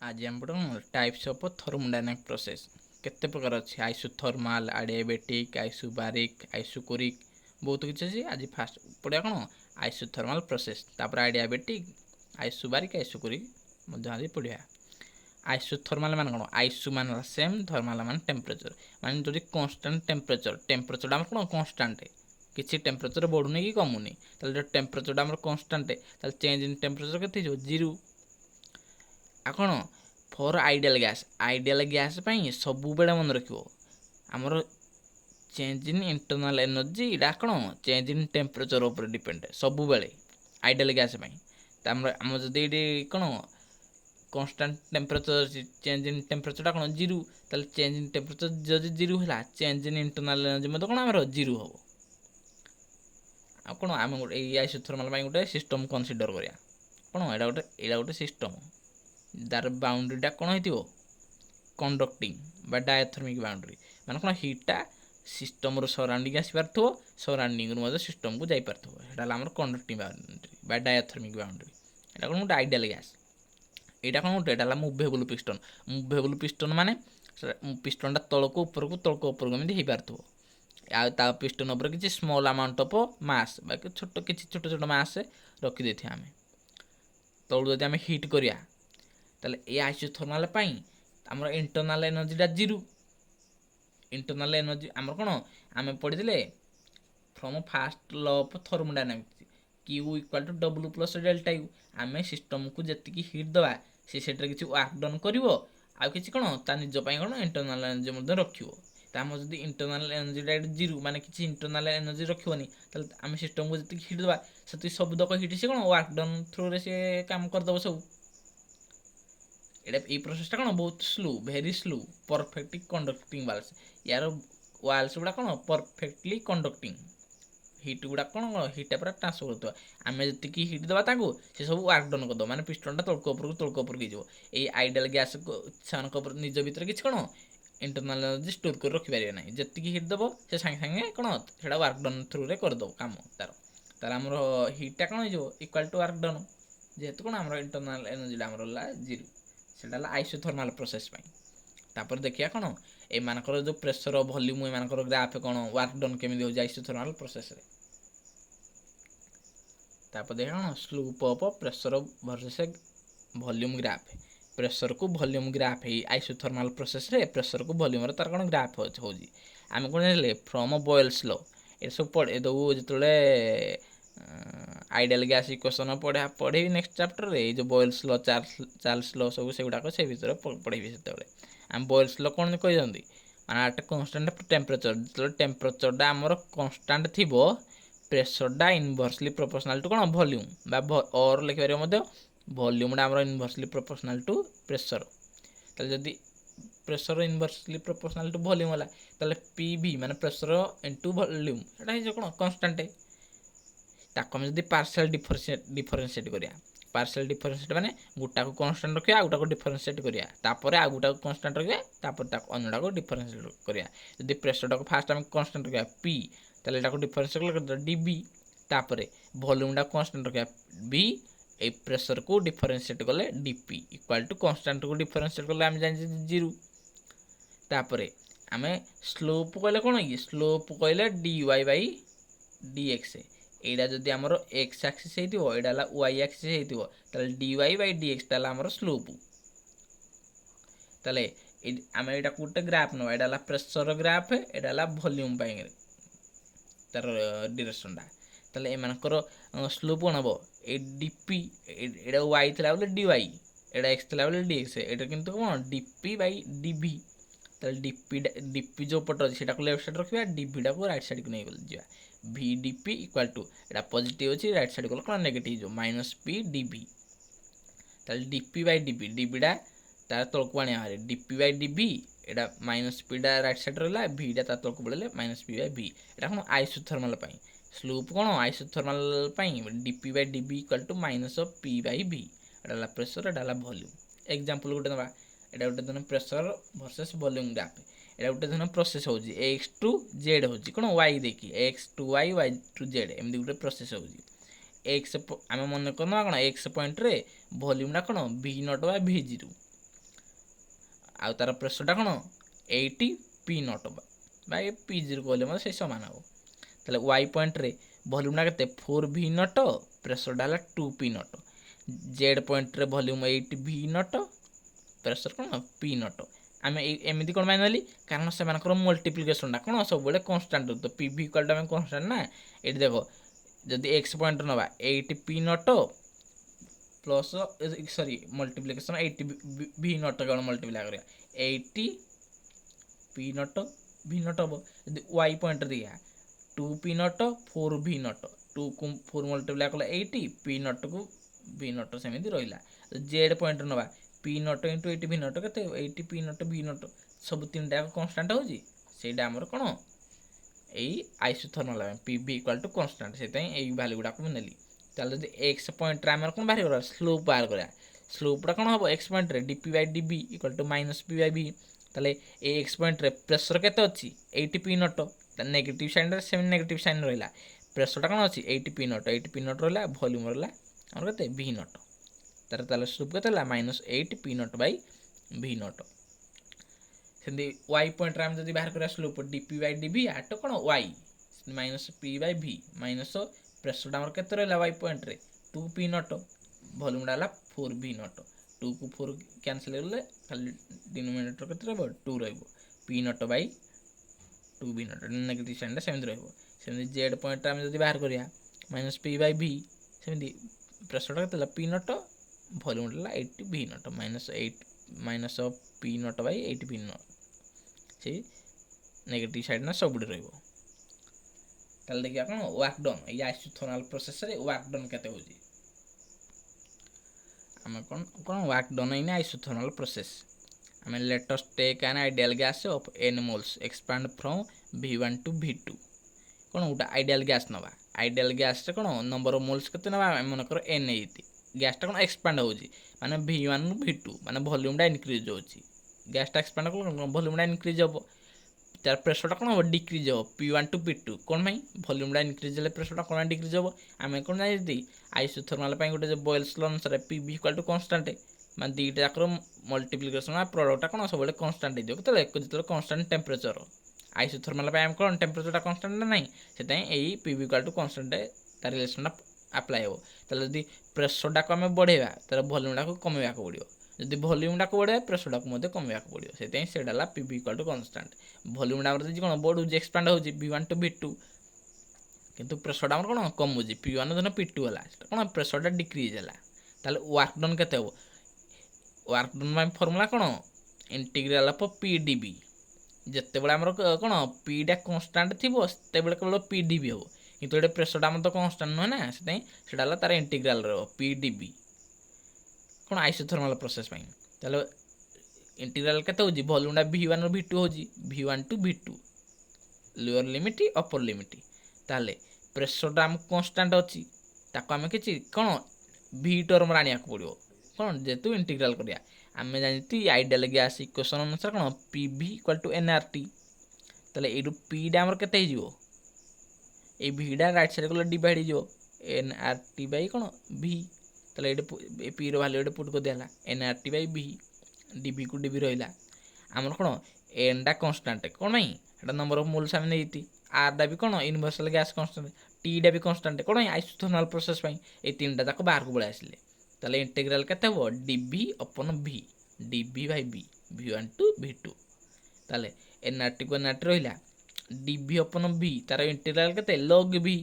आज हम पढ़ो टाइप्स ऑफ थर्मोडायनामिक प्रोसेस केते प्रकार अच्छे आइसोथर्माल एडियाबेटिक आइसोबारिक आइसोकोरिक बहुत किसी अच्छे आज फास्ट पढ़ा कौन आइसोथर्माल प्रोसेस तापर एडियाबेटिक आइसोबारिक आइसोकोरिक आज पढ़ा आइसोथर्माल मान कौन आइसो मान सेम थर्माल मान टेम्परेचर मान जो कन्स्टाट टेम्परेचर कौन कन्स्टाट किसी टेम्परेचर बढ़ुनी कि कमुनी temperature constant change in temperature के जीरो आ कौन फॉर आइडियल गैस सब बेले मन रख आमर चेंज इन इंटरनल एनर्जी इटा कौन चेंज इन टेम्परेचर उपर डिपेंड सब बेले आइडियल गैस आम जदि कौन कन्स्टाट टेम्परेचर चेंज इन टेम्परेचर कौन जीरो चेंज इन टेम्परेचर जब जीरो है चेंज इन इंटरनल एनर्जी मतलब कौन आम जीरो हम आ कौन आम गोटे आइसोथर्माल गोटे सिस्टम कनसीडर करा कौन यहाँ गोटे सिस्टम तार बाउंड्रीटा कौन हो कंडक्टिंग बा डायथर्मिक बाउंड्री मान कौन हिटा सिस्टम सराउंडिंग आसपार सराउंडिंग सिस्टम को जापार आम कंडक्टिंग बाउंड्री बा डायथर्मिक बाउंड्री यहाँ कौन गोटे आइडियल गैस यहाँ कौन गोटे मुवेबल पिस्टन माने पिस्टनटा तलक ऊपर एमती हो पार पिस्टन उपर किसी स्मॉल अमाउंट ऑफ मास बाकी छोट छोट मास रखी देते आम तलू जब आम हिट करिया ताले ये आइसोथर्माल आमर इंटरनल एनर्जीटा जीरो इंटरनल एनर्जी आमर कौन आम पढ़ी from first law of thermodynamics Q equal to W plus delta U आम सिस्टम को जी हिट दवा से किसी वर्क डन कर कि कौन ता निज कौन इंटरनल एनर्जी रखियो आम जब इंटरनल एनर्जीटा जीरो माने किसी इंटरनल एनर्जी रखनी आम सिस्टम को जी हिट दवा से सब दक हिट से कौन वर्क डन थ्रू सी काम करदेव सब ये प्रोसेसटा कौन बहुत slow very slow perfectly conducting walls यार वाल्स गुड़ा कौन परफेक्टली कंडक्टिंग हिट गुड़ा कौन हिटा पूरा ट्रांसफर कर आम जी हिट दवा से सब वर्क डन करदे माने पिस्टनटा तलक ऊपर ये आइडियल गैस से निज भर किसी कौन इंटरनल एनर्जी स्टोर कर रखिपारे ना जी हिट दब से सागे सागे कौन से वर्क डन थ्रू रे करदे कम तार आमर हिटा कौन हो इक्वाल टू वर्क डन जेहेतु कौन आम इंटरनल एनर्जीटा आमर जीरो से आइसोथर्माल प्रोसेस तापर देखिए कौन एमानकर जो प्रेशर वॉल्यूम एमानकर ग्राफ कौन वर्क डन केमी हो आइसोथर्माल प्रोसेस रे तापर देखिए कौन slope of pressure versus volume graph pressure को वॉल्यूम ग्राफ है आइसोथर्माल प्रोसेस रे प्रेशर को वॉल्यूम तार कौन ग्राफ हो आम कौन जानले फ्रॉम बॉयल्स लॉ ये सब पढ़े दो जो आइडियल गैस इक्वेशन पढ़े नेक्स्ट चैप्टर रे जो बॉयल्स लॉ चार्ल्स लॉ सब से गुड़ाक से भर पढ़ेबी से आम बॉयल्स लॉ कौन कही माने आट कन्स्टाट टेम्परेचर जो टेम्परेचरटा आमर कन्स्टाट थी प्रेशरटा इनवर्सली प्रोपोर्शनल टू कौन वॉल्यूम और लिखिपार वॉल्यूमटा आमर इनवर्सली प्रोपोर्शनल टू प्रेशर जदि pressure inversely proportional to volume है ताले पीवी माने प्रेशर इनटू वॉल्यूम एटा कौन कन्स्टाट ताको हम जब पार्शियल डिफरेंशिएट करिया पार्शियल डिफरेंशिएट माने गोटा को कांस्टेंट रखिया गोटा को डिफरेंशिएट करिया तापर आ गोटा को कांस्टेंट रखिया तापर अन्यटा को डिफरेंशिएट करिया जदि प्रेशरटा को फास्ट हम कांस्टेंट रखिया पी ताले एटा को डिफरेंशिएट कर डीबी तापर वॉल्यूमटा कांस्टेंट रखिया बी ए प्रेशर को डिफरेंशिएट कले डीपी इक्वल टू कांस्टेंट को डिफरेंशिएट कले हम जानि जीरो तापर आमे स्लोप कहले कोन कि स्लोप कहले dy बाय dx एटा जदि आमर एक्स एक्सिस होइतिबो एटा ला वाई एक्सिस होइतिबो ताले dy बाय dx ताला आमर स्लोप ताले आमे एटा कोटे ग्राफ न एटा ला प्रेशर ग्राफ एटा ला वॉल्यूम पाई तार डायरेक्शनटा ताले ए मानकर स्लोप कोन हबो ए dp एटा y थला बोले dy एटा x थला बोले dx एटा किंतु कोन dp बाय dv ताले dp जो पट अछि सेटा को लेफ्ट साइड रखिबा dv टा को राइट साइड को नै गल जिया vdp equal to Etah positive अछि राइट साइड को कोन नेगेटिव जो -p dv ताले dp बाय dv dv टा तार तलको आने हारे dp by dv Etah -p टा राइट साइड रहला v टा ता तलको बोले -p बाय v एटा कोन आइसोथर्मल पई स्लोप कोन आइसोथर्मल पई dp by dv equal to -p by v एटा ला प्रेशर एटा ला वॉल्यूम एग्जांपल गोटे दबा एटा गोटे धन प्रेशर वर्सेस वॉल्यूम ग्राफ एटा गोटे धन प्रोसेस होजी x टू z होजी कोन y देखि x to y y to z एमदी गोटे प्रोसेस होजी x आमे मन करना कोन x पॉइंट रे वॉल्यूम ना कोन v नॉट बाय v0 आउ तार प्रेसरटा कौन 80 पी नट बा पी जीरो कहले मतलब से सामान हम ताले वाई पॉइंट रे वॉल्यूमटा केते 4 भी नट प्रेसरटा है 2 पी नट जेड पॉइंट रे वॉल्यूम 8 भी नट प्रेसर कौन पी नट आम एमती कौन मानी कारण से मल्टीप्लिकेशनटा कौन सब कन्स्टाट तो पी भी इक्वाल टू कन्स्टाट ना ये देख जदि एक्स पॉइंट नवा 8 पी नट प्लस सॉरी मल्टीप्लिकेशन 8 भी नट कौन मल्टीप्लाई कर 80 पी नट भी नट हम जब वाई पॉइंट दिया 2 पी नट 4 भी नट 2 को 4 मल्टीप्लाई कले 80 पी नट को भी नट सेमती रहा जेड पॉइंट नवा पी नट इंटू 80 भी नट के 80 पी नट भी नट सब तीन टाक कन्स्टाट होटा आमर कौन यही आइसोथर्माल पी भी इक्वाल टू कन्स्टाट से भैल्यू गुड़ाक नेली ताल जब एक्स पॉइंट आम कौन बाहर स्लोप बाहर करा स्लोपटा कौन हम X point dp by dv equal to minus P by V ताले ए एक्स पॉइंट प्रेसर केते अच्छी 80 पी नट नेगेटिव साइन से नेगेटिव साइन रहा प्रेसरटा कौन अच्छी 80 पी नट रहा वॉल्यूम रहा आम के भी नट तार स्लोप के -8 पी नट बै भी नट से वाई पॉइंट आम जब बाहर करा स्लोप डीपी बाई डीबी आट कौन वाई माइनस पी बाई भी माइनस प्रेसरटा आम के रहा वाई पॉइंट रे 2 पी नट वॉल्यूमटा है 4 भी नट 2 को 4 कैनसल कर खाली डिनोमिनेटर के 2 पी नट बै 2 भी नट नेगेटिव साइन सेमती रही जेड पॉइंट आम जब बाहर करा माइनस पी बाई भी सेमती प्रेसरटा के पी नट वॉल्यूम 80 भी नट माइनस पी नट बै 80 भी नट से नेगेटिव साइड ना सब देखिए कौन वर्क डन ये आइसोथर्माल प्रोसेस रे वर्क डन केते होजी आम कौन कौन work done in isothermal process आम let us take an ideal gas of n moles expand from v1 to v2 कौन गोटे आइडियल गैस नवा आइडियल गैस कौन नंबर ऑफ मोल्स केते नवा मनकर n एती गैसटा कौन एक्सपैंड होजी माने v1 रु v2 माने वॉल्यूमटा इंक्रीज होची गैसटा एक्सपैंड कर वॉल्यूमटा इंक्रीज हो तार प्रेसरटा कौन हम डिक्रीज हो p1 टू p2 कौन भाई वॉल्यूमटा इंक्रीज हेल्ले प्रेसरटा कौन डिक्रीज हो आम कौन जानी आइसोथर्माल गोटे बॉयल्स लॉ अनुसार पी भी इक्वाल टू कन्स्टाट मान दुईटा जाक मल्टीप्लिकेशन प्रोडक्टा कौन सब कन्स्टाट जो कन्स्टाट टेम्परेचर आइसोथर्माल आम कौन टेम्परेचरटा कन्स्टाट ना नहीं से पी भी इक्वाल टू कन्स्टाट तार रिलेशनटा आप्लाय हो जब प्रेसरटा को आम बढ़ेगा तार वॉल्यूमटा को कमेवा पड़ो जब वॉल्यूमटा को बढ़े प्रेसरटा को कमेवा पड़ो से पी भी इक्वाल टू कन्स्टाट वॉल्यूमटा कौन बढ़ू एक्सपांड हो v1 टू v2 किंतु प्रेसरटा कौन कमुची p1 धन p2 है कौन प्रेसरटा डिक्रीज है ताल वर्क डन के वर्क डन फर्मूला कौन इंटीग्रल ऑफ पी डीबी जिते बड़े आमर कौन पीटा कन्स्टाट थी केवल पी डीबी हम किंतु ये प्रेसरटा आम तो कन्स्टाट नुहे ना से तार इंटीग्रल रहा पी डीबी कौन आइसोथर्माल प्रोसेस ताल इंटीग्रल के वॉल्यूमटा v1 रु v2 हो v1 to v2 lower limit upper limit ताले प्रेसरटा आम कन्स्टाट अच्छी आम कि कौन v टर्म आने पड़ो कौन जेहेतु इंटीग्रल करिया आम जानती आइडियल गैस इक्वेशन अनुसार कौन पी भी इक्वाल टू nRT ताले यू पीटा आमर केते ये भीटा राइट साइड गले डिवाइड हो nRT बै कौन v ताले ये पी रैल्यू ये पुट कर दिया nRT बै v dv को dv रहा आमर कौन एनटा कन्स्टाट कौन भाई नंबर ऑफ मोल्स आम नहीं आरटा भी कौन यूनिवर्सल गैस कन्स्टाट टीटा भी कन्स्टाट कौन आइसोथर्माल प्रोसेस ये तीन टा जाक बाहर को पलि आसिले ताले इंटीग्रल केते हो dv अपन v dv by v v1 to v2 ताले nRT को nRT रहिला dv अपन v तार इंटीग्रल केते log v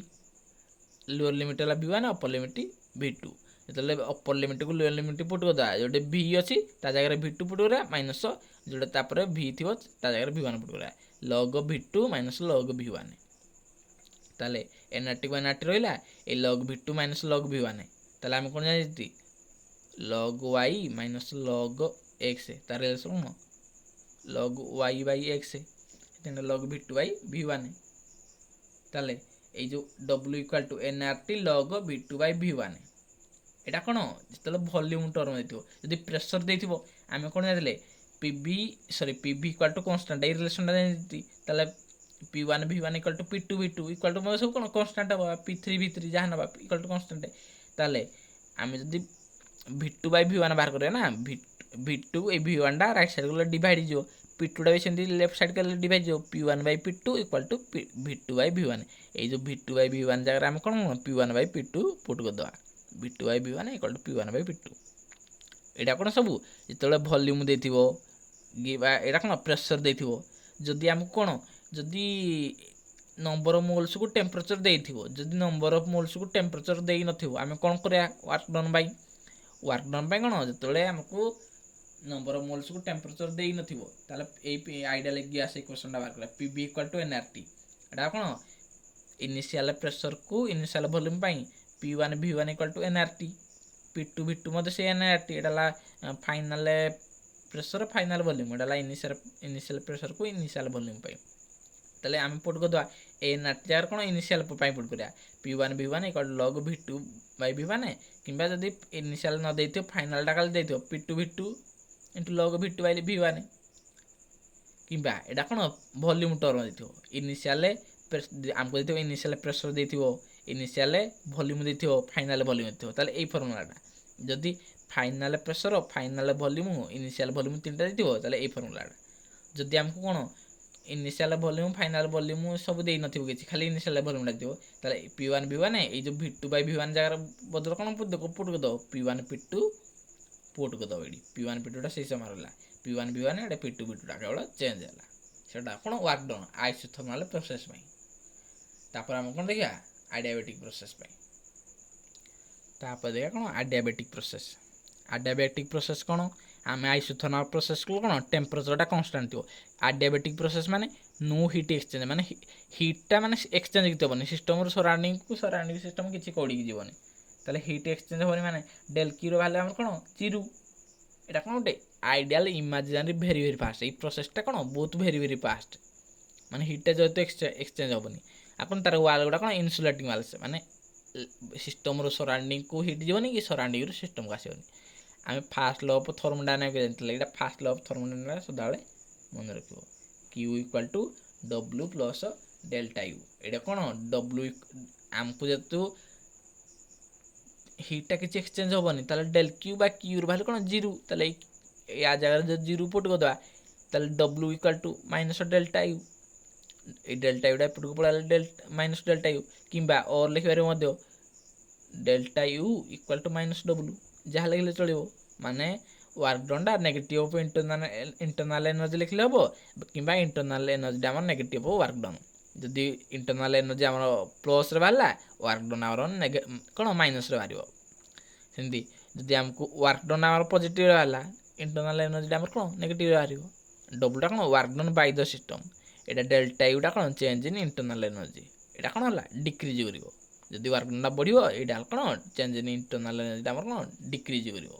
लोअर लिमिट है v1 अपर लिमिट v2 जो अपर लिमिट को लोअर लिमिट पुट कर जो v अच्छी जगह v2 पुट करा माइनस जोटा v थी जगह v1 पुट करा log v2 minus log v1 ताले nRT को nRT रहिला ए log v2 minus log v1 ताले आम कौन जानी log y minus log x तार रिलेशन कौन log y by x log v2 by v1 ताले ये जो w equal to nRT log v2 by v1 एटा कौन जो वॉल्यूम टर्म देती प्रेसर दे आम कौन जाते पी सॉरी पी भी इक्वल टू कन्स्टाट ये रिलेशन जानती p1 v1 equal to p2 v2 equal to सब कौन कन्स्टाट हम p3 v3 जहाँ ना इक्वल टू कन्स्टाट ताले आम जब v2 बाई v1 बाहर करें ना V2 এই V1ଟା ରାଇଟ୍ ସାଇଡ଼୍ ଗଲେ ଡିଭାଇଡ଼ ହେଇଯିବ, P2ଟା ବି ସେମିତି ଲେଫ୍ଟ ସାଇଡ଼୍ ଗଲେ ଡିଭାଇଡ଼ ହେଇଯିବ, P1/P2 ଇକ୍ୱାଲ୍ ଟୁ V2/V1। ଏଇ ଯେଉଁ V2/V1 ଜାଗାରେ ଆମେ କ'ଣ P1/P2 ପୁଟ୍ କରିଦେବା, V2/V1 ଇକ୍ୱାଲ୍ ଟୁ P1/P2। ଏଇଟା କ'ଣ ସବୁ ଯେତେବେଳେ ଭଲ୍ୟୁମ୍ ଦେଇଥିବ ବା ଏଇଟା କ'ଣ ପ୍ରେସର ଦେଇଥିବ, ଯଦି ଆମକୁ କ'ଣ ଯଦି ନମ୍ବର ଅଫ୍ ମୋଲ୍ସକୁ ଟେମ୍ପରେଚର ଦେଇଥିବ, ଯଦି ନମ୍ବର ଅଫ୍ ମୋଲ୍ସକୁ ଟେମ୍ପରେଚର ଦେଇନଥିବ ଆମେ କ'ଣ କରିବା ୱାର୍କ ଡନ୍ ପାଇଁ। ୱାର୍କ ଡନ୍ ପାଇଁ କ'ଣ ଯେତେବେଳେ ଆମକୁ ନମ୍ବର ଅଫ୍ ମୋଲ୍ସକୁ ଟେମ୍ପରେଚର ଦେଇନଥିବ ତାହେଲେ ଏଇ ଆଇଡ଼ିଆଲ ଗ୍ୟାସ୍ ଇକ୍ୱେସନଟା ବାହାର କରିବା, PV ଇକ୍ୱାଲ୍ ଟୁ NRT। ଏଇଟା କ'ଣ ଇନିସିଆଲ ପ୍ରେସରକୁ ଇନିସିଆଲ ଭଲ୍ୟୁମ୍ ପାଇଁ P1/V1 equal to NRT, P2/V2 ମଧ୍ୟ ସେ NRT। ଏଇଟା ହେଲା ଫାଇନାଲ ପ୍ରେସର ଫାଇନାଲ ଭଲ୍ୟୁମ୍, ଏଇଟା ହେଲା ଇନିସିଆଲ ପ୍ରେସରକୁ ଇନିସିଆଲ ଭଲ୍ୟୁମ୍ ପାଇଁ। ତାହେଲେ ଆମେ ପୁଟ୍ କରିଦେବା NRT ଜାଗାରେ କ'ଣ ଇନିସିଆଲ ପାଇଁ ପୁଟ୍ କରିବା P1/V1 equal to log V2/V1, କିମ୍ବା ଯଦି ଇନିସିଆଲ ନ ଦେଇଥିବ ଫାଇନାଲଟା ଖାଲି ଦେଇଥିବ P2/V2 ଇଣ୍ଟୁ log V2/V1, କିମ୍ବା ଏଇଟା କ'ଣ ଭଲ୍ୟୁମ୍ ଟର୍ମ ଦେଇଥିବ, ଇନିସିଆଲ ଆମକୁ ଦେଇଥିବ ଇନିସିଆଲ ପ୍ରେସର ଦେଇଥିବ, ଇନିସିଆଲ ଭଲ୍ୟୁମ୍ ଦେଇଥିବ, ଫାଇନାଲ ଭଲ୍ୟୁମ୍ ଦେଇଥିବ। ତାହେଲେ ଏଇ ଫର୍ମୁଲାଟା ଯଦି final pressure final volume initial volume ତିନିଟା ଦେଇଥିବ ତାହେଲେ ଏଇ ଫର୍ମୁଲାଟା। ଯଦି ଆମକୁ କ'ଣ ଇନିସିଆଲ ଭଲ୍ୟୁମ୍ ଫାଇନାଲ ଭଲ୍ୟୁମ୍ ସବୁ ଦେଇନଥିବ କିଛି, ଖାଲି ଇନିସିଆଲ ଭଲ୍ୟୁମ୍ଟା ଦେଇଥିବ, ତାହେଲେ P1/V1 ଏଇ ଯେଉଁ V2/V1 ଜାଗାର ବଦଳ କ'ଣ ପୁଟ୍ କରିଦେବ P1/P2 ପୁଟ୍ କରିଦେବ। ଏଇଠି P1/P2ଟା ସେଇ ସମୟରେ ହେଲା P1/V1, ଏଇଟା P2/V2ଟା କେବଳ ଚେଞ୍ଜ ହେଲା। ସେଟା କ'ଣ ୱାର୍କ ଡନ୍ ଆଇସୋଥର୍ମାଲ ପ୍ରୋସେସ୍ ପାଇଁ। ତାପରେ ଆମେ କ'ଣ ଦେଖିବା ଆଡିଆବେଟିକ୍ ପ୍ରୋସେସ୍ ପାଇଁ। ତାପରେ ଦେଖିବା କ'ଣ ଆଡିଆବେଟିକ୍ ପ୍ରୋସେସ୍। ଆଡିଆବେଟିକ୍ ପ୍ରୋସେସ୍ କ'ଣ ଆମେ ଆଇସୋଥର୍ମାଲ ପ୍ରୋସେସ୍କୁ କ'ଣ ଟେମ୍ପରେଚରଟା କନଷ୍ଟାଣ୍ଟ ଥିବ। ଆଡିଆବେଟିକ୍ ପ୍ରୋସେସ୍ ମାନେ नो हिट एक्सचेंज, ମାନେ ହିଟ୍ଟା ମାନେ ଏକ୍ସଚେଞ୍ଜ କିଛି ହେବନି ସିଷ୍ଟମରୁ ସରାଉଣ୍ଡିଂ ସିଷ୍ଟମ କିଛି କୌଡ଼ିକି ଯିବନି। ତାହେଲେ ହିଟ୍ ଏକ୍ସଚେଞ୍ଜ ହେବନି ମାନେ ଡେଲ୍ କ୍ୟୁର ବାହାରିଲେ ଆମର କ'ଣ ଜିରୋ। ଏଇଟା କ'ଣ ଗୋଟେ ଆଇଡ଼ିଆଲ ଇମାଜିନାରୀ ଭେରି ଫାଷ୍ଟ। ଏଇ ପ୍ରୋସେସଟା କ'ଣ ବହୁତ ଭେରି ଫାଷ୍ଟ, ମାନେ ହିଟ୍ଟା ଯେହେତୁ ଏକ୍ସଚେଞ୍ଜ ହେବନି। ଆପଣ ତାର ୱାଲ୍ ଗୁଡ଼ା କ'ଣ ଇନ୍ସୁଲେଟିଂ ୱାଲ୍ସ, ମାନେ ସିଷ୍ଟମରୁ ସରାଉଣ୍ଡିଂକୁ ହିଟ୍ ଯିବନି କି ସରାଉଣ୍ଡିଂରୁ ସିଷ୍ଟମକୁ ଆସିବନି। ଆମେ ଫାଷ୍ଟ ଲ ଅଫ୍ ଥର୍ମୋଡାଇନାମିକ୍ସ ଜାଣିଥିଲେ, ଏଇଟା ଫାଷ୍ଟ ଲ ଅଫ୍ ଥର୍ମୋଡାଇନାମିକ୍ସ ସଦାବେଳେ ମନେ ରଖିବ। Q equal to W plus delta U. ଏଇଟା କ'ଣ W ଆମକୁ ଯେହେତୁ ହିଟ୍ଟା କିଛି ଏକ୍ସଚେଞ୍ଜ ହେବନି ତାହେଲେ ଡେଲ୍ କ୍ୟୁ ବା କ୍ୟୁର ଭାଲ୍ୟୁ କ'ଣ ଜିରୋ। ତାହେଲେ ୟା ଜାଗାରେ ଯଦି ଜିରୋ ପୁଟ୍ କରିଦେବା ତାହେଲେ W equal to minus delta U. এই ডেল্টা ইউটা এপটକୁ ପଳାଇଲେ ମାଇନସ୍ ଡେଲ୍ଟା ୟୁ, କିମ୍ବା ଅର୍ ଲେଖିପାରିବ ମଧ୍ୟ delta U equal to minus W, ଯାହା ଲେଖିଲେ ଚଳିବ। ମାନେ ୱାର୍କ ଡନ୍ଟା ନେଗେଟିଭ୍ ଅଫ୍ ଇଣ୍ଟରନାଲ୍ ଏନର୍ଜି ଲେଖିଲେ ହେବ, କିମ୍ବା ଇଣ୍ଟରନାଲ୍ ଏନର୍ଜିଟା ଆମର ନେଗେଟିଭ୍ ଅଫ୍ ୱାର୍କ ଡନ୍। ଯଦି ଇଣ୍ଟରନାଲ୍ ଏନର୍ଜି ଆମର ପ୍ଲସ୍ରେ ବାହାରିଲା ୱାର୍କ ଡନ୍ ଆମର କ'ଣ ମାଇନସ୍ରେ ବାହାରିବ। ସେମିତି ଯଦି ଆମକୁ ୱାର୍କ ଡନ୍ ଆମର ପଜିଟିଭ୍ରେ ବାହାରିଲା ଇଣ୍ଟରନାଲ୍ ଏନର୍ଜିଟା ଆମର କ'ଣ ନେଗେଟିଭ୍ରେ ବାହାରିବ। ଡବ୍ଲୁଟା କ'ଣ work done by the system. এটা ডেল্টা ইউটা କ'ଣ ଚେଞ୍ଜ ଇନ୍ ଇଣ୍ଟରନାଲ୍ ଏନର୍ଜି, ଏଇଟା କ'ଣ ହେଲା ଡିକ୍ରିଜ୍ କରିବ। ଯଦି ୱାର୍କ ଡନ୍ଟା ବଢ଼ିବ ଏଇଟା କ'ଣ ଚେଞ୍ଜ ଇନ୍ ଇଣ୍ଟରନାଲ୍ ଏନର୍ଜିଟା ଆମର କ'ଣ ଡିକ୍ରିଜ୍ କରିବ।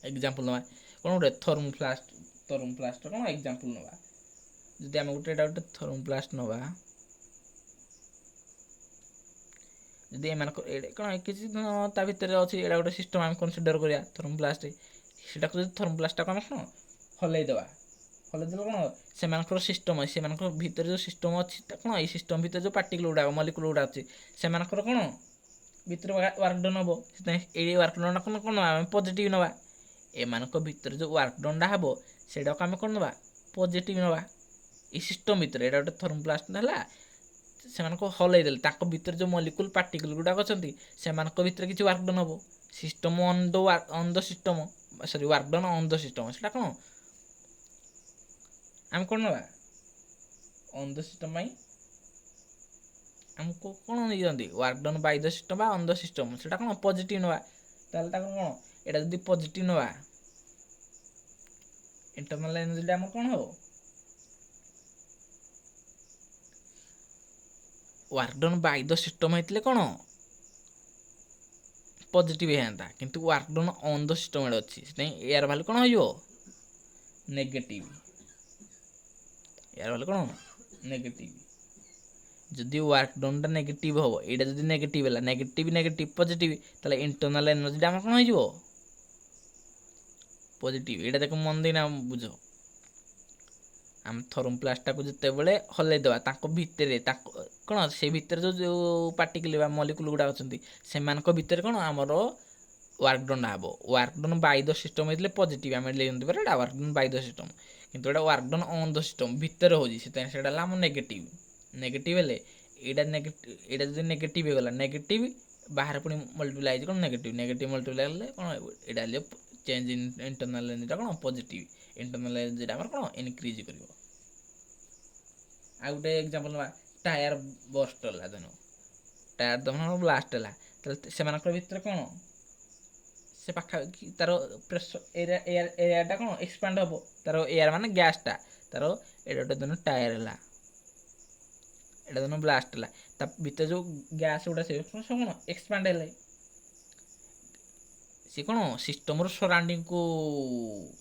ଏକ୍ଜାମ୍ପଲ୍ ନେବା କ'ଣ ଗୋଟେ ଥର୍ମୋପ୍ଲାଷ୍ଟର କ'ଣ ଏକ୍ଜାମ୍ପଲ୍ ନେବା। ଯଦି ଆମେ ଏଇଟା ଗୋଟେ ଥର୍ମୋପ୍ଲାଷ୍ଟ ନେବା, ଯଦି ଏମାନଙ୍କ ଏଇଟା କ'ଣ କିଛି ତା ଭିତରେ ଅଛି ଏଇଟା ଗୋଟେ ସିଷ୍ଟମ୍ ଆମେ କନସିଡର କରିବା ଥର୍ମୋପ୍ଲାଷ୍ଟ। ସେଟାକୁ ଯଦି ଥର୍ମୋପ୍ଲାଷ୍ଟଟାକୁ ଆମେ କ'ଣ ହଲେଇଦେବା, ହଲେଇଦେଲେ କ'ଣ ସେମାନଙ୍କର ସିଷ୍ଟମ୍ ଅଛି, ସେମାନଙ୍କ ଭିତରେ ଯେଉଁ ସିଷ୍ଟମ୍ ଅଛି କ'ଣ ଏଇ ସିଷ୍ଟମ୍ ଭିତରେ ଯେଉଁ ପାର୍ଟିକୁଲ୍ ଗୁଡ଼ାକ ମଲିକୁଲ୍ ଗୁଡ଼ା ଅଛି ସେମାନଙ୍କର କ'ଣ ଭିତରେ ୱାର୍କ ଡନ୍ ହେବ। ସେଥିପାଇଁ ଏଇ ୱାର୍କ ଡନ୍ଟା କ'ଣ ନେବା ଆମେ ପଜିଟିଭ୍ ନେବା। ଏମାନଙ୍କ ଭିତରେ ଯେଉଁ ୱାର୍କ ଡନ୍ଟା ହେବ ସେଇଟାକୁ ଆମେ କ'ଣ ନେବା ପଜିଟିଭ୍ ନେବା। ଏଇ ସିଷ୍ଟମ୍ ଭିତରେ ଏଇଟା ଗୋଟେ ଥର୍ମୋପ୍ଲାଷ୍ଟ ହେଲା, ସେମାନଙ୍କୁ ହଲେଇ ଦେଲେ ତାଙ୍କ ଭିତରେ ଯେଉଁ ମଲିକୁଲ୍ ପାର୍ଟିକୁଲ୍ ଗୁଡ଼ାକ ଅଛନ୍ତି ସେମାନଙ୍କ ଭିତରେ କିଛି ୱାର୍କ ଡନ୍ ହେବ। System on the system work done on the system, ସେଇଟା କ'ଣ ଆମେ କ'ଣ ନେବା ଅନ୍ ଦ ସିଷ୍ଟମ୍ ପାଇଁ ଆମକୁ କ'ଣ ନେଇଛନ୍ତି work done by the system ବା ଅନ୍ ଦ ସିଷ୍ଟମ୍, ସେଇଟା କ'ଣ ପଜିଟିଭ୍ ନେବା। ତାହେଲେ ତାକୁ କ'ଣ ଏଇଟା ଯଦି ପଜିଟିଭ୍ ନେବା ଇଣ୍ଟରନାଲ୍ ଏନର୍ଜିଟା ଆମର କ'ଣ ହେବ work done by the system ହେଇଥିଲେ କ'ଣ ପଜିଟିଭ୍ ହେଇଥାନ୍ତା, କିନ୍ତୁ work done on the system ଏଇଟା ଅଛି ସେଥିପାଇଁ ଏହାର ଭାଲ୍ୟୁ କ'ଣ ହେଇଯିବ ନେଗେଟିଭ୍। यार वाले कौन नेगेटिव। जदि वर्क डनटा नेगेटिव हम यहाँ जब नेगेटिव है नेगेटिव नेगेटिव पॉजिटिव ताले इंटरनल एनर्जी आम कौन हो पॉजिटिव। यहाँ देख मन देना बुझ आम थर्मोप्लास्टा को जिते बड़े हलैदेवा भितर कौन से भितर जो पार्टिकल मलिकुल गुड़ा अच्छा से भितर कौन आमर ୱାର୍କ ଡନ୍ ହେବ। Work done by the system ହେଇଥିଲେ ପଜିଟିଭ୍ ଆମେ ଲେଖନ୍ତି ପରେ ଏଇଟା work done by the system, କିନ୍ତୁ ଏଇଟା work done on the system ଭିତରେ ହେଉଛି, ସେଥିପାଇଁ ସେଇଟା ହେଲା ଆମ ନେଗେଟିଭ୍। ନେଗେଟିଭ୍ ହେଲେ ଏଇଟା ଏଇଟା ଯଦି ନେଗେଟିଭ୍ ହେଇଗଲା, ନେଗେଟିଭ୍ ବାହାରେ ପୁଣି ମଲ୍ଟିପ୍ଲାଏ ହେଇଛି କ'ଣ ନେଗେଟିଭ୍, ନେଗେଟିଭ୍ ମଲ୍ଟିପ୍ଲାଏ ହେଲେ କ'ଣ ଏଇଟା ହେଲେ ଚେଞ୍ଜ ଇନ୍ ଇଣ୍ଟରନାଲ୍ ଏନର୍ଜିଟା କ'ଣ ପଜିଟିଭ୍, ଇଣ୍ଟରନାଲ୍ ଏନର୍ଜିଟା ଆମର କ'ଣ ଇନକ୍ରିଜ୍ କରିବ। ଆଉ ଗୋଟେ ଏକ୍ଜାମ୍ପଲ୍ ନେବା, ଟାୟାର ବଷ୍ଟ ହେଲା, ଧର ଟାୟାର ଧର ବ୍ଲାଷ୍ଟ ହେଲା, ତାହେଲେ ସେମାନଙ୍କର ଭିତରେ କ'ଣ ସେ ପାଖାପାଖି ତାର ପ୍ରେସର ଏରିଆଟା କ'ଣ ଏକ୍ସପାଣ୍ଡ ହେବ, ତାର ଏୟାର ମାନେ ଗ୍ୟାସ୍ଟା, ତାର ଏଇଟା ଗୋଟେ ଧର ଟାୟାର ହେଲା, ଏଇଟା ଧର ବ୍ଲାଷ୍ଟ ହେଲା, ତା ଭିତରେ ଯେଉଁ ଗ୍ୟାସ୍ ଗୁଡ଼ା ସେ କ'ଣ ଏକ୍ସପାଣ୍ଡ ହେଲେ, ସେ କ'ଣ ସିଷ୍ଟମର ସରାଉଣ୍ଡିଙ୍ଗକୁ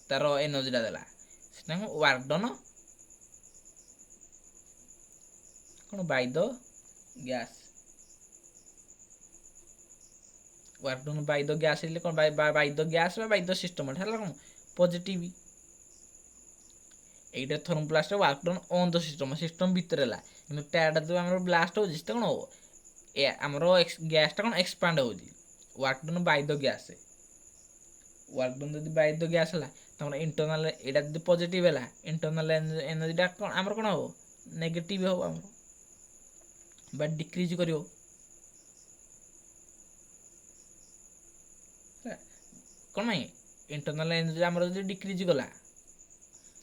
ତାର ଏନର୍ଜିଟା ଦେଲା, ସେଟା କ'ଣ ୱାର୍କ ଡନ୍ କ'ଣ by the gas. Work done by the gas ହେଲେ କ'ଣ ବାଇ ଦ ଗ୍ୟାସ୍ ବା ବାଇ ଦ ସିଷ୍ଟମ୍, ଏଟା ହେଲା କ'ଣ ପଜିଟିଭ୍। এইটা ଥର୍ମୋପ୍ଲାଷ୍ଟ work done on the system, system ଭିତରେ ହେଲା, କିନ୍ତୁ ଟାୟାରଟା ଯେଉଁ ଆମର ବ୍ଲାଷ୍ଟ ହେଉଛି ସେଟା କ'ଣ ଆମର ଗ୍ୟାସ୍ଟା କ'ଣ ଏକ୍ସପାଣ୍ଡ ହେଉଛି, work done by the gas. Work done ଯଦି ବାଇ ଦ ଗ୍ୟାସ୍ ହେଲା, ତମର ଇଣ୍ଟରନାଲ୍ ଏଇଟା ଯଦି ପଜିଟିଭ୍ ହେଲା, ଇଣ୍ଟରନାଲ୍ ଏନର୍ଜିଟା କ'ଣ ଆମର କ'ଣ ହେବ ନେଗେଟିଭ୍ ହେବ ଆମର ବା ଡିକ୍ରିଜ୍ କରିବ। କ'ଣ ପାଇଁ ଇଣ୍ଟରନାଲ୍ ଏନର୍ଜି ଆମର ଯଦି ଡିକ୍ରିଜ୍ କଲା,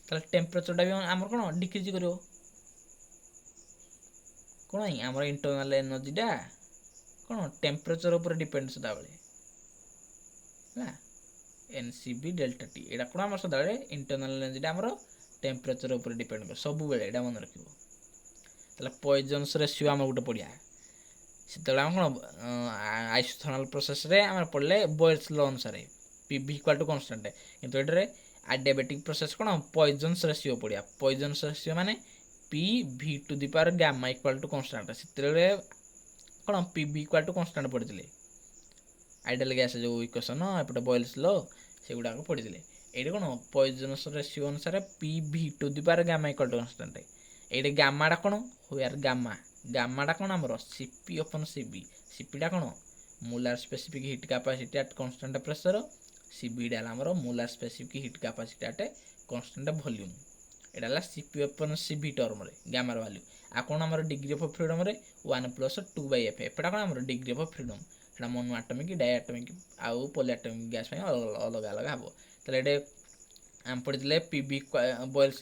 ତାହେଲେ ଟେମ୍ପରେଚରଟା ବି ଆମର କ'ଣ ଡିକ୍ରିଜ୍ କରିବ। କ'ଣ ପାଇଁ ଆମର ଇଣ୍ଟରନାଲ୍ ଏନର୍ଜିଟା କ'ଣ ଟେମ୍ପରେଚର ଉପରେ ଡିପେଣ୍ଡ ସଦାବେଳେ ହେଲା, NCB ଡେଲ୍ଟା ଟି, ଏଇଟା କ'ଣ ଆମର ସଦାବେଳେ ଇଣ୍ଟରନାଲ୍ ଏନର୍ଜିଟା ଆମର ଟେମ୍ପରେଚର ଉପରେ ଡିପେଣ୍ଡ କରେ ସବୁବେଳେ, ଏଇଟା ମନେ ରଖିବ। ତାହେଲେ ପଏଜନ୍ସ ରେସିଓ ଆମର ଗୋଟେ ପଢ଼ିଆ, ସେତେବେଳେ ଆମେ କ'ଣ ଆଇସୋଥର୍ମାଲ୍ ପ୍ରୋସେସ୍ରେ ଆମେ ପଢ଼ିଲେ ବୋଏଲ୍ସ ଲ ଅନୁସାରେ PV ଇକ୍ୱାଲ୍ ଟୁ କନଷ୍ଟାଣ୍ଟ, କିନ୍ତୁ ଏଠାରେ ଆଡିଆବେଟିକ୍ ପ୍ରୋସେସ୍ କ'ଣ ପଏଜନ୍ସ ରେସିଓ ପଡ଼ିଆ। ପଏଜନ୍ସ ରେସିଓ ମାନେ PV⁴ ଇକ୍ୱାଲ୍ ଟୁ କନଷ୍ଟାଣ୍ଟ, ସେତେବେଳେ କ'ଣ PV ଇକ୍ୱାଲ୍ ଟୁ କନଷ୍ଟାଣ୍ଟ ପଢ଼ିଥିଲେ, ଆଇଡିଆଲ୍ ଗ୍ୟାସ୍ ଯେଉଁ ଇକ୍ୱେସନ୍ ଏପଟେ ବୋଏଲ୍ସ ଲ ସେଗୁଡ଼ାକ ପଢ଼ିଥିଲେ। ଏଇଠି କ'ଣ ପଏଜନ୍ସ ରେସିଓ ଅନୁସାରେ PV⁴ ଇକ୍ୱାଲ୍ ଟୁ କନଷ୍ଟାଣ୍ଟ, ଏଇଠି ଗାମାଟା କ'ଣ ହୁଆର ଗାମାଟା କ'ଣ ଆମର CP/CV, CPଟା କ'ଣ molar specific heat capacity at constant pressure, CVଟା ହେଲା ଆମର molar specific heat capacity at constant volume, ଏଇଟା ହେଲା CP/CV ଟର୍ମରେ ଗାମାର ଭାଲ୍ୟୁ। ଆଉ କ'ଣ ଆମର ଡିଗ୍ରୀ ଅଫ୍ ଫ୍ରିଡମ୍ରେ 1+2/F, ଏପଟା କ'ଣ ଆମର ଡିଗ୍ରୀ ଅଫ୍ ଫ୍ରିଡମ୍, ସେଇଟା ମନୋ ଆଟମିକ୍, ଡାଇଆଟମିକ୍ ଆଉ ପଲିଆଟମିକ୍ ଗ୍ୟାସ୍ ପାଇଁ ଅଲଗା ଅଲଗା ହେବ। ତାହେଲେ ଏଇଟା ଆମେ ପଢ଼ିଥିଲେ PV ବୋଏଲ୍ସ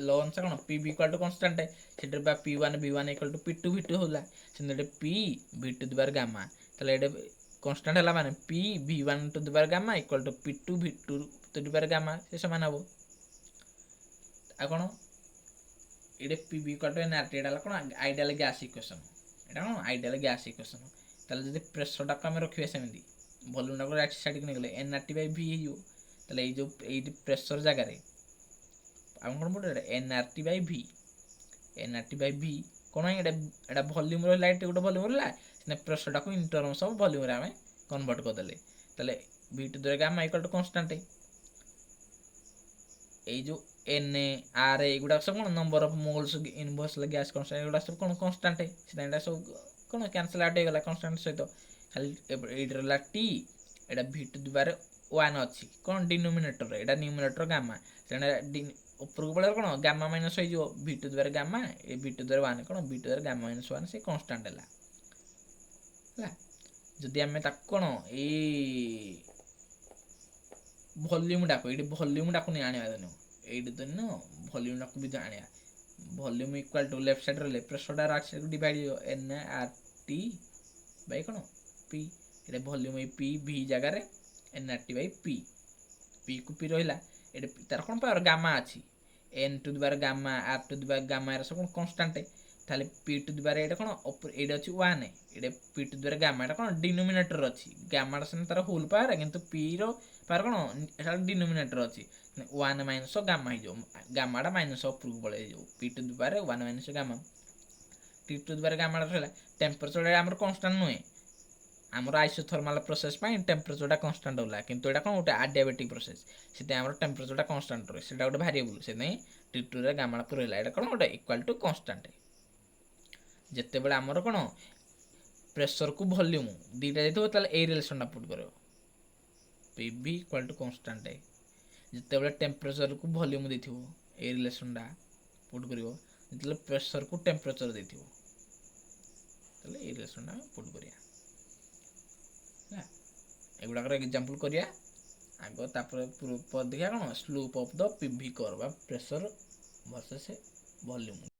ଲ ଅନୁସାରେ କ'ଣ PV ଇକ୍ୱାଲ୍ ଟୁ କନଷ୍ଟାଣ୍ଟ, ସେଠାରେ ବା P1 V1 equal to P2 V2 ହେଲା, ସେମିତି PV⁴ ଗାମା, ତାହେଲେ ଏଇଟା କନଷ୍ଟାଣ୍ଟ ହେଲା ମାନେ PV1⁴ equal to P2 V2 ସେ ସମାନ ହେବ। ଆଉ କ'ଣ ଏଇଟା PV ଇକ୍ୱାଲ୍ ଟୁ nRT, ଏଇଟା ହେଲା କ'ଣ ଆଇଡିଆଲ୍ ଗ୍ୟାସ୍ ଇକ୍ୱେସନ୍, ଏଇଟା କ'ଣ ଆଇଡିଆଲ୍ ଗ୍ୟାସ୍ ଇକ୍ୱେସନ୍। ତାହେଲେ ଯଦି ପ୍ରେସରଟାକୁ ଆମେ ରଖିବା ସେମିତି, ଭଲ୍ୟୁମ୍ଟାକୁ ରାଇଟ୍ ସାଇଡ଼୍କୁ ନେଇଗଲେ nRT/V ହେଇଯିବ, ତାହେଲେ ଏଇ ଯେଉଁ ଏଇଠି ପ୍ରେସର ଜାଗାରେ ଆମେ କ'ଣ ପଢ଼ିବା nRT/V, nRT/V କ'ଣ ଏଇଟା ଭଲ୍ୟୁମ୍ ରହିଲା, ଏଇଠି ଗୋଟେ ଭଲ୍ୟୁମ୍ ରହିଲା, ସେ ପ୍ରେସରଟାକୁ ଇନ୍ ଟର୍ମସ୍ ଅଫ୍ ଭଲ୍ୟୁମ୍ରେ ଆମେ କନଭର୍ଟ କରିଦେଲେ, ତାହେଲେ V⁴ ଇକ୍ୱାଲ୍ ଟୁ କନଷ୍ଟାଣ୍ଟ। ଏଇ ଯେଉଁ Na R ଏଗୁଡ଼ାକ ସବୁ କ'ଣ number of moles universal gas constant, ଏଗୁଡ଼ା ସବୁ କ'ଣ କନଷ୍ଟାଣ୍ଟ, ସେଥିପାଇଁ ଏଇଟା ସବୁ କ'ଣ କ୍ୟାନସଲ୍ ଆଉଟ୍ ହେଇଗଲା କନଷ୍ଟାଣ୍ଟ ସହିତ, ଖାଲି ଏଇଠି ରହିଲା T, ଏଇଟା V⁴ ଅଛି କ'ଣ ଡିନୋମିନେଟର, ଏଇଟା ନ୍ୟୁମିନେଟର ଗାମା, ତେଣୁ ଉପରକୁ ପଳେଇଲେ କ'ଣ ଗାମା ମାଇନସ୍ ହେଇଯିବ, V⁴ ଏ V⁴ କ'ଣ V⁴ ସେ କନଷ୍ଟାଣ୍ଟ ହେଲା। ଯଦି ଆମେ ତାକୁ କ'ଣ ଏଇ ଭଲ୍ୟୁମ୍ଟାକୁ ନେଇ ଆଣିବା, ଦେନ ଏଇଠି ଦେନ ଭଲ୍ୟୁମ୍ଟାକୁ ବି ଆଣିବା, volume equal to left side ରହିଲେ ପ୍ରେସରଟା ରାଇଟ୍ ସାଇଡ଼୍କୁ ଡିଭାଇଡ଼ ହେଇଯିବ nRT ବାଇ କ'ଣ P, ଏଇଟା ଭଲ୍ୟୁମ୍ ଏଇ PV ଜାଗାରେ nRT/P, Pକୁ P ରହିଲା, ଏଇଟା ତାର କ'ଣ ପାୱାର ଗାମା ଅଛି, n⁴ ଗାମା r⁴ ଏରା ସବୁ କନଷ୍ଟାଣ୍ଟ, ତାହେଲେ P⁴ ଏଇଟା କ'ଣ ଏଇଟା ଅଛି 1, ଏଇଟା P⁴ ଗାମା, ଏଇଟା କ'ଣ ଡିନୋମିନେଟର ଅଛି, ଗାମାଟା ସିନା ତାର ହୋଲ୍ ପାୱାର, କିନ୍ତୁ Pର ପାୱାର କ'ଣ ଏଟା ଡିନୋମିନେଟର ଅଛି, 1 ମାଇନସ୍ ଗାମା ହେଇଯିବ, ଗାମାଟା ମାଇନସ୍ ଉପରକୁ ପଳେଇ ହେଇଯିବ, P⁴ 1 ମାଇନସ୍ ଗାମା, T⁴ ଗାମାଟା ରହିଲା। ଟେମ୍ପରେଚରଟା ଆମର କନଷ୍ଟାଣ୍ଟ ନୁହେଁ, ଆମର ଆଇସୋଥର୍ମାଲ୍ ପ୍ରୋସେସ୍ ପାଇଁ ଟେମ୍ପରେଚରଟା କନଷ୍ଟାଣ୍ଟ ହେଲା, କିନ୍ତୁ ଏଇଟା କ'ଣ ଗୋଟେ ଆଡିଆବେଟିକ୍ ପ୍ରୋସେସ୍, ସେଥିପାଇଁ ଆମର ଟେମ୍ପରେଚରଟା କନଷ୍ଟାଣ୍ଟ ରହେ, ସେଇଟା ଗୋଟେ ଭ୍ୟାରିଏବୁଲ୍, ସେଥିପାଇଁ T⁴ ଗାମାକୁ ରହିଲା, ଏଇଟା କ'ଣ ଗୋଟେ ଇକ୍ୱାଲ୍ ଟୁ କନଷ୍ଟାଣ୍ଟ। ଯେତେବେଳେ ଆମର କ'ଣ ପ୍ରେସରକୁ ଭଲ୍ୟୁମ୍ ଦୁଇଟା ଯାଇଥିବ, ତାହେଲେ ଏଇ ରିଲେସନ୍ଟା ପୁଟ୍ କରିବ, PV ଇକ୍ୱାଲ୍ ଟୁ କନଷ୍ଟାଣ୍ଟ ଯେତେବେଳେ ଟେମ୍ପରେଚରକୁ ଭଲ୍ୟୁମ୍ ଦେଇଥିବ ଏଇ ରିଲେସନଟା ପୁଟ୍ କରିବ, ଯେତେବେଳେ ପ୍ରେସରକୁ ଟେମ୍ପରେଚର ଦେଇଥିବ ତାହେଲେ ଏଇ ରିଲେସନଟା ଆମେ ପୁଟ୍ କରିବା ହେଲା। ଏଗୁଡ଼ାକର ଏକ୍ଜାମ୍ପଲ୍ କରିବା ଆଗ, ତାପରେ ଦେଖିବା କ'ଣ slope of the PV curve ବା ପ୍ରେସର ଭର୍ସେସ୍ ଭଲ୍ୟୁମ୍।